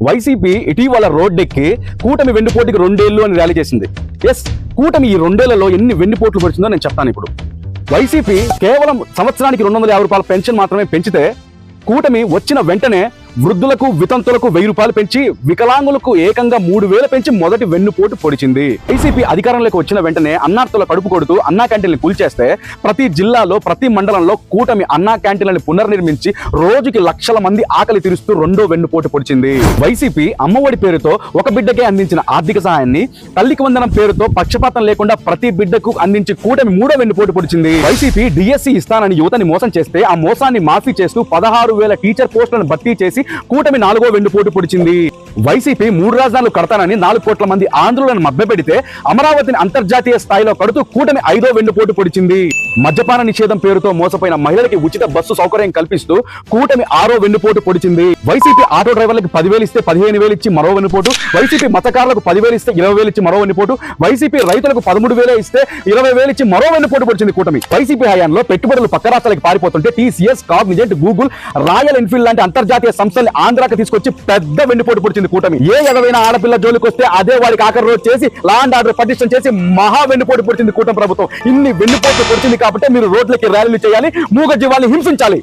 YCP ఇటీవల రోడ్డెక్కి కూటమి వెన్నుపోటుకి 2 ఏళ్లు అని ర్యాలీ చేసింది. ఎస్, కూటమి ఈ 2 ఏళ్లలో ఎన్ని వెన్నుపోట్లు పొడిచిందో నేను చెప్తాను ఇప్పుడు. వైసీపీ కేవలం సంవత్సరానికి 250 రూపాయల పెన్షన్ మాత్రమే పెంచితే, కూటమి వచ్చిన వెంటనే వృద్ధులకు వితంతులకు 1000 రూపాయలు పెంచి, వికలాంగులకు ఏకంగా 3000 పెంచి మొదటి వెన్నుపోటు పొడిచింది. వైసీపీ అధికారంలోకి వచ్చిన వెంటనే అన్నార్తుల కడుపు కొడుతూ అన్నా క్యాంటీన్లు కూల్చేస్తే, ప్రతి జిల్లాలో ప్రతి మండలంలో కూటమి అన్నా క్యాంటీన్లను పునర్నిర్మించి రోజుకి లక్షల మంది ఆకలి తీరుస్తూ 2వ వెన్నుపోటు పొడిచింది. వైసీపీ అమ్మఒడి పేరుతో ఒక బిడ్డకే అందించిన ఆర్థిక సహాయాన్ని తల్లికి వందనం పేరుతో పక్షపాతం లేకుండా ప్రతి బిడ్డకు అందించి కూటమి 3వ వెన్నుపోటు పొడిచింది. వైసీపీ డిఎస్సి ఇస్తానని యువతని మోసం చేస్తే, ఆ మోసాన్ని మాఫీ చేస్తూ 16,000 టీచర్ పోస్టులను భర్తీ చేసి కూటమి 4వ వెన్నుపోటు పొడిచింది. వైసీపీ 3 రాజధానులు కడతానని 4 కోట్ల మంది ఆంధ్రులను మభ్యపెడితే, అమరావతిని అంతర్జాతీయ స్థాయిలో కడుతూ కూటమి 5వ వెన్నుపోటు పొడిచింది. మద్యపాన నిషేధం పేరుతో మోసపోయిన మహిళలకి ఉచిత బస్సు సౌకర్యం కల్పిస్తూ కూటమి 6వ వెన్నుపోటు పొడిచింది. వైసీపీ ఆటో డ్రైవర్లకు 10,000 ఇస్తే 15,000 ఇచ్చి మరో వెన్నుపోటు, వైసీపీ మతకారులకు 10,000 ఇస్తే 20,000 ఇచ్చి మరో వెన్నుపోటు, వైసీపీ రైతులకు 13,000 ఇస్తే 20,000 ఇచ్చి మరో వెన్నుపోటు పొడిచింది కూటమి. వైసీపీ హయాంలో పెట్టుబడులు పక్క రాష్ట్రాలకు పారిపోతుంటే, TCS, Cognizant, Google, Royal Enfield లాంటి అంతర్జాతీయ సంస్థల్ని ఆంధ్రాకి తీసుకొచ్చి పెద్ద వెన్నుపోటు పొడిచింది కూటమి. ఏ ఎదవైన ఆడపిల్ల జోలికి వస్తే అదే వాడికి ఆఖరి రోజు చేసి లా అండ్ ఆర్డర్ పటిష్టం చేసి మహా వెన్నుపోటు పొడిచింది కూటమి ప్రభుత్వం. ఇన్ని వెన్నుపోట్లు పొడిచింది కాబట్టి మీరు రోడ్లకి ర్యాలీలు చేయాలి, మూగ జీవాల్ని హింసించాలి.